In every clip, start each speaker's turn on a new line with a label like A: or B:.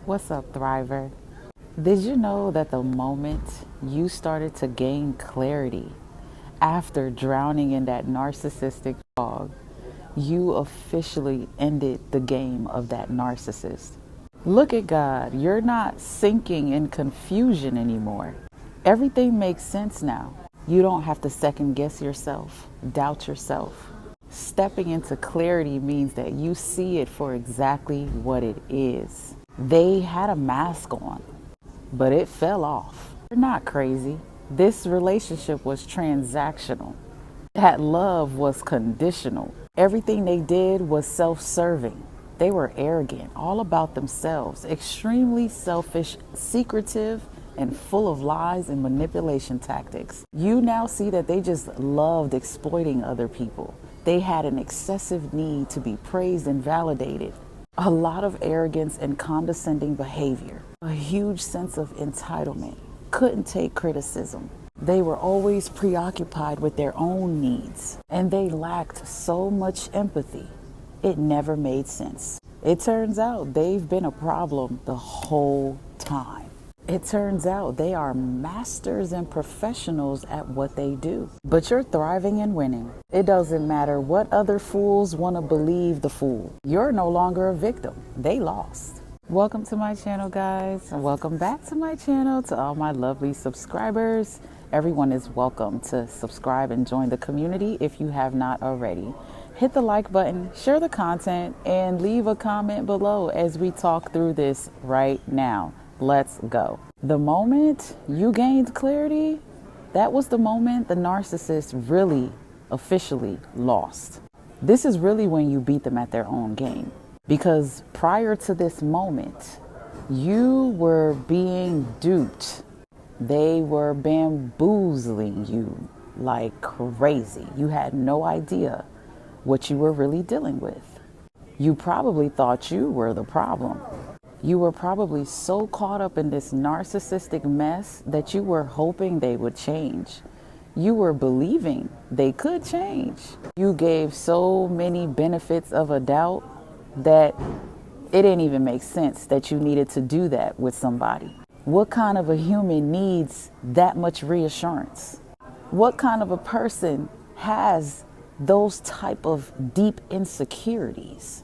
A: What's up, Thriver? Did you know that the moment you started to gain clarity after drowning in that narcissistic fog, you officially ended the game of that narcissist? Look at God. You're not sinking in confusion anymore. Everything makes sense now. You don't have to second guess yourself, doubt yourself. Stepping into clarity means that you see it for exactly what it is. They had a mask on, but it fell off. You're not crazy. This relationship was transactional. That love was conditional. Everything they did was self-serving. They were arrogant, all about themselves, extremely selfish, secretive, and full of lies and manipulation tactics. You now see that they just loved exploiting other people. They had an excessive need to be praised and validated. A lot of arrogance and condescending behavior. A huge sense of entitlement. Couldn't take criticism. They were always preoccupied with their own needs, and they lacked so much empathy. It never made sense. It turns out they've been a problem the whole time. It turns out they are masters and professionals at what they do. But you're thriving and winning. It doesn't matter what other fools want to believe the fool. You're no longer a victim. They lost. Welcome to my channel, guys, and welcome back to my channel. To all my lovely subscribers, everyone is welcome to subscribe and join the community if you have not already. Hit the like button, share the content, and leave a comment below as we talk through this right now. Let's go. The moment you gained clarity, that was the moment the narcissist really officially lost. This is really when you beat them at their own game. Because prior to this moment, you were being duped. They were bamboozling you like crazy. You had no idea what you were really dealing with. You probably thought you were the problem. You were probably so caught up in this narcissistic mess that you were hoping they would change. You were believing they could change. You gave so many benefits of a doubt that it didn't even make sense that you needed to do that with somebody. What kind of a human needs that much reassurance? What kind of a person has those type of deep insecurities?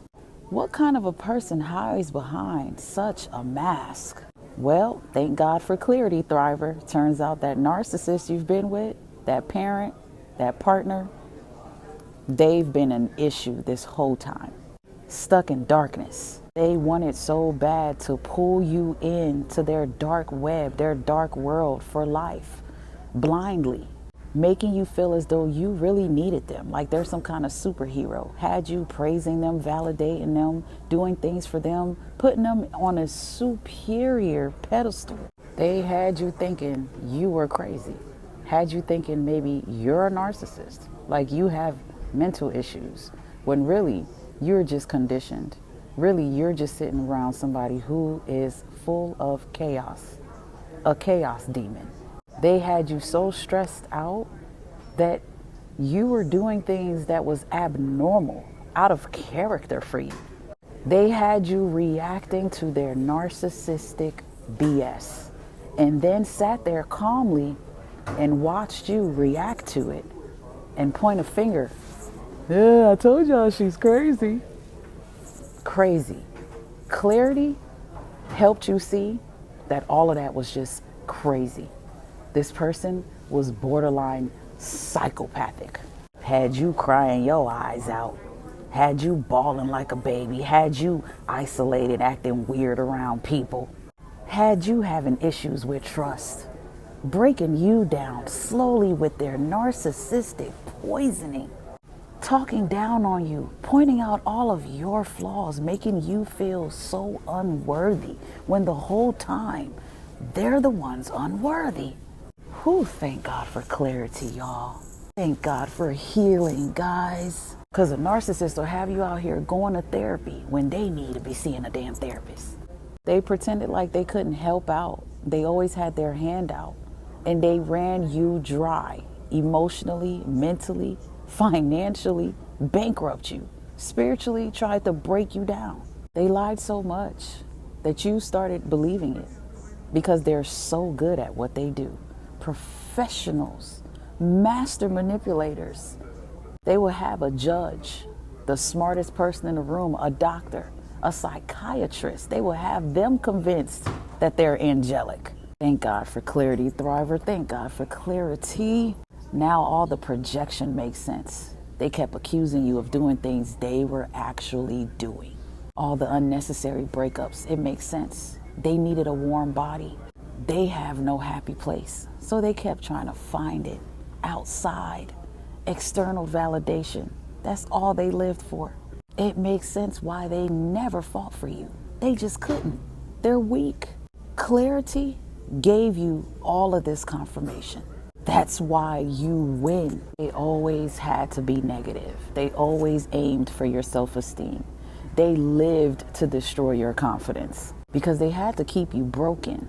A: What kind of a person hides behind such a mask? Well, thank God for clarity, Thriver. Turns out that narcissist you've been with, that parent, that partner, they've been an issue this whole time. Stuck in darkness. They wanted so bad to pull you into their dark web, their dark world for life, blindly, making you feel as though you really needed them, like they're some kind of superhero. Had you praising them, validating them, doing things for them, putting them on a superior pedestal. They had you thinking you were crazy. Had you thinking maybe you're a narcissist, like you have mental issues, when really you're just conditioned. Really, you're just sitting around somebody who is full of chaos, a chaos demon. They had you so stressed out that you were doing things that was abnormal, out of character for you. They had you reacting to their narcissistic BS and then sat there calmly and watched you react to it and point a finger. Yeah, I told y'all she's crazy. Crazy. Clarity helped you see that all of that was just crazy. This person was borderline psychopathic. Had you crying your eyes out. Had you bawling like a baby. Had you isolated, acting weird around people. Had you having issues with trust. Breaking you down slowly with their narcissistic poisoning. Talking down on you, pointing out all of your flaws, making you feel so unworthy when the whole time they're the ones unworthy. Whew, thank God for clarity, y'all. Thank God for healing, guys. Because a narcissist will have you out here going to therapy when they need to be seeing a damn therapist. They pretended like they couldn't help out. They always had their hand out. And they ran you dry, emotionally, mentally, financially, bankrupt you, spiritually tried to break you down. They lied so much. that you started believing it because they're so good at what they do. Professionals, master manipulators. They will have a judge, the smartest person in the room, a doctor, a psychiatrist. They will have them convinced that they're angelic. Thank God for clarity, Thriver. Thank God for clarity. Now all the projection makes sense. They kept accusing you of doing things they were actually doing. All the unnecessary breakups, it makes sense. They needed a warm body. They have no happy place. So they kept trying to find it outside. External validation. That's all they lived for. It makes sense why they never fought for you. They just couldn't. They're weak. Clarity gave you all of this confirmation. That's why you win. They always had to be negative. They always aimed for your self-esteem. They lived to destroy your confidence because they had to keep you broken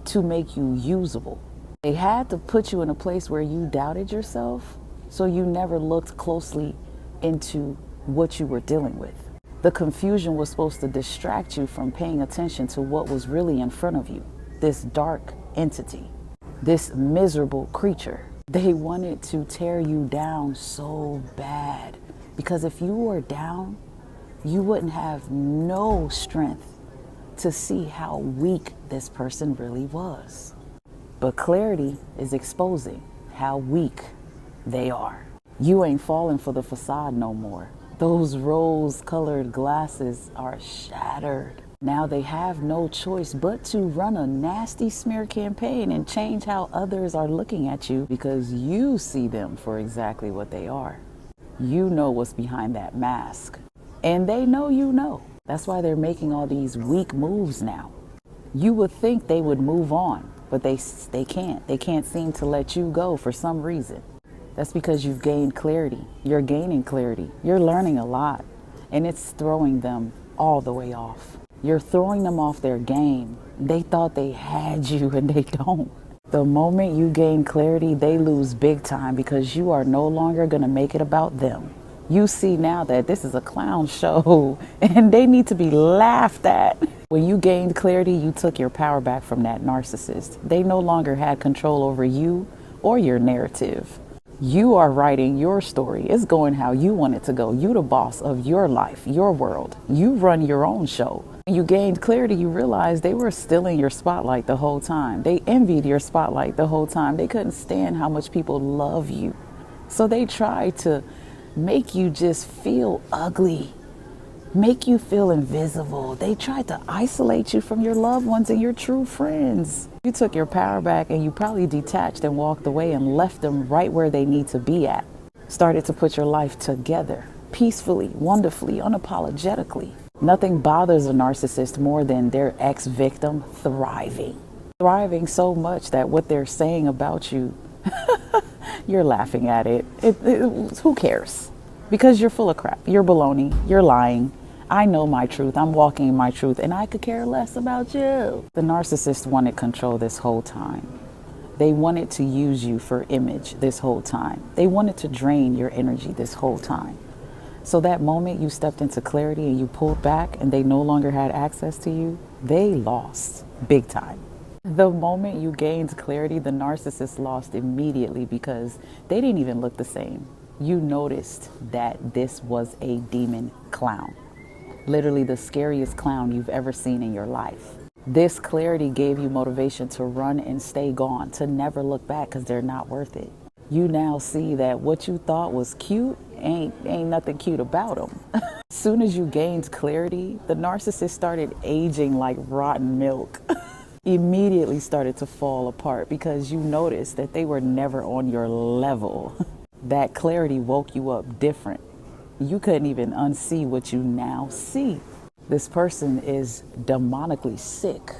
A: to make you usable. They had to put you in a place where you doubted yourself, so you never looked closely into what you were dealing with. The confusion was supposed to distract you from paying attention to what was really in front of you, this dark entity, this miserable creature. They wanted to tear you down so bad, because if you were down, you wouldn't have no strength to see how weak this person really was. But clarity is exposing how weak they are. You ain't falling for the facade no more. Those rose-colored glasses are shattered. Now they have no choice but to run a nasty smear campaign and change how others are looking at you because you see them for exactly what they are. You know what's behind that mask. And they know you know. That's why they're making all these weak moves now. You would think they would move on, but they can't. They can't seem to let you go for some reason. That's because you've gained clarity. You're gaining clarity. You're learning a lot, and it's throwing them all the way off. You're throwing them off their game. They thought they had you, and they don't. The moment you gain clarity, they lose big time because you are no longer going to make it about them. You see now that this is a clown show, and they need to be laughed at. When you gained clarity, you took your power back from that narcissist. They no longer had control over you or your narrative. You are writing your story. It's going how you want it to go. You the boss of your life, your world. You run your own show. When you gained clarity, you realized they were stealing your spotlight the whole time. They envied your spotlight the whole time. They couldn't stand how much people love you. So they tried to make you just feel ugly, make you feel invisible. They tried to isolate you from your loved ones and your true friends. You took your power back and you probably detached and walked away and left them right where they need to be at. Started to put your life together, peacefully, wonderfully, unapologetically. Nothing bothers a narcissist more than their ex-victim thriving. Thriving so much that what they're saying about you, you're laughing at it. Who cares? Because you're full of crap. You're baloney. You're lying. I know my truth. I'm walking in my truth, and I could care less about you. The narcissist wanted control this whole time. They wanted to use you for image this whole time. They wanted to drain your energy this whole time. So that moment you stepped into clarity and you pulled back and they no longer had access to you, they lost big time. The moment you gained clarity, the narcissist lost immediately because they didn't even look the same. You noticed that this was a demon clown. Literally the scariest clown you've ever seen in your life. This clarity gave you motivation to run and stay gone, to never look back because they're not worth it. You now see that what you thought was cute ain't nothing cute about them. As soon as you gained clarity, the narcissist started aging like rotten milk. Immediately started to fall apart because you noticed that they were never on your level. That clarity woke you up different. You couldn't even unsee what you now see. This person is demonically sick.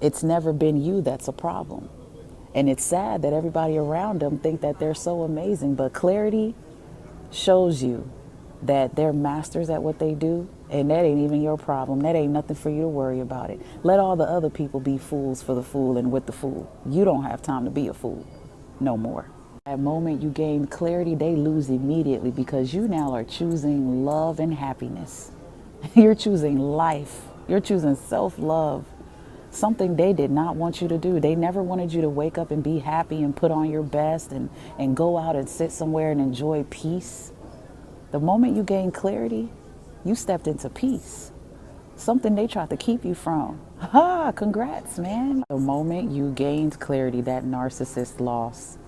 A: It's never been you that's a problem. And it's sad that everybody around them think that they're so amazing, but clarity shows you that they're masters at what they do, and that ain't even your problem. That ain't nothing for you to worry about it. Let all the other people be fools for the fool and with the fool. You don't have time to be a fool no more. That moment you gain clarity, they lose immediately because you now are choosing love and happiness. You're choosing life. You're choosing self-love, something they did not want you to do. They never wanted you to wake up and be happy and put on your best and go out and sit somewhere and enjoy peace. The moment you gain clarity, you stepped into peace. Something they tried to keep you from. Ha! Congrats, man. The moment you gained clarity, that narcissist lost.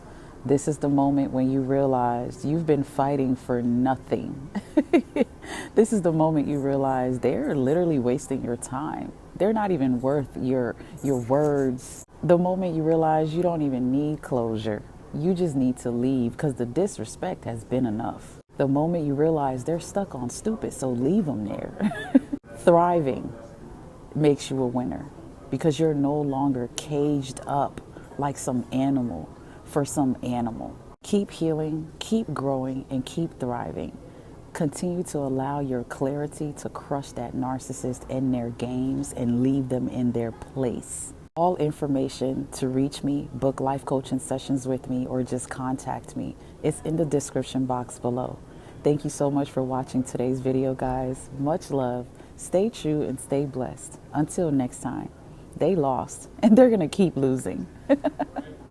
A: This is the moment when you realize you've been fighting for nothing. This is the moment you realize they're literally wasting your time. They're not even worth your words. The moment you realize you don't even need closure. You just need to leave because the disrespect has been enough. The moment you realize they're stuck on stupid, so leave them there. Thriving makes you a winner because you're no longer caged up like some animal for some animal. Keep healing, keep growing, and keep thriving. Continue to allow your clarity to crush that narcissist in their games and leave them in their place. All information to reach me, book life coaching sessions with me, or just contact me is in the description box below. Thank you so much for watching today's video, guys. Much love. Stay true and stay blessed. Until next time, they lost and they're going to keep losing.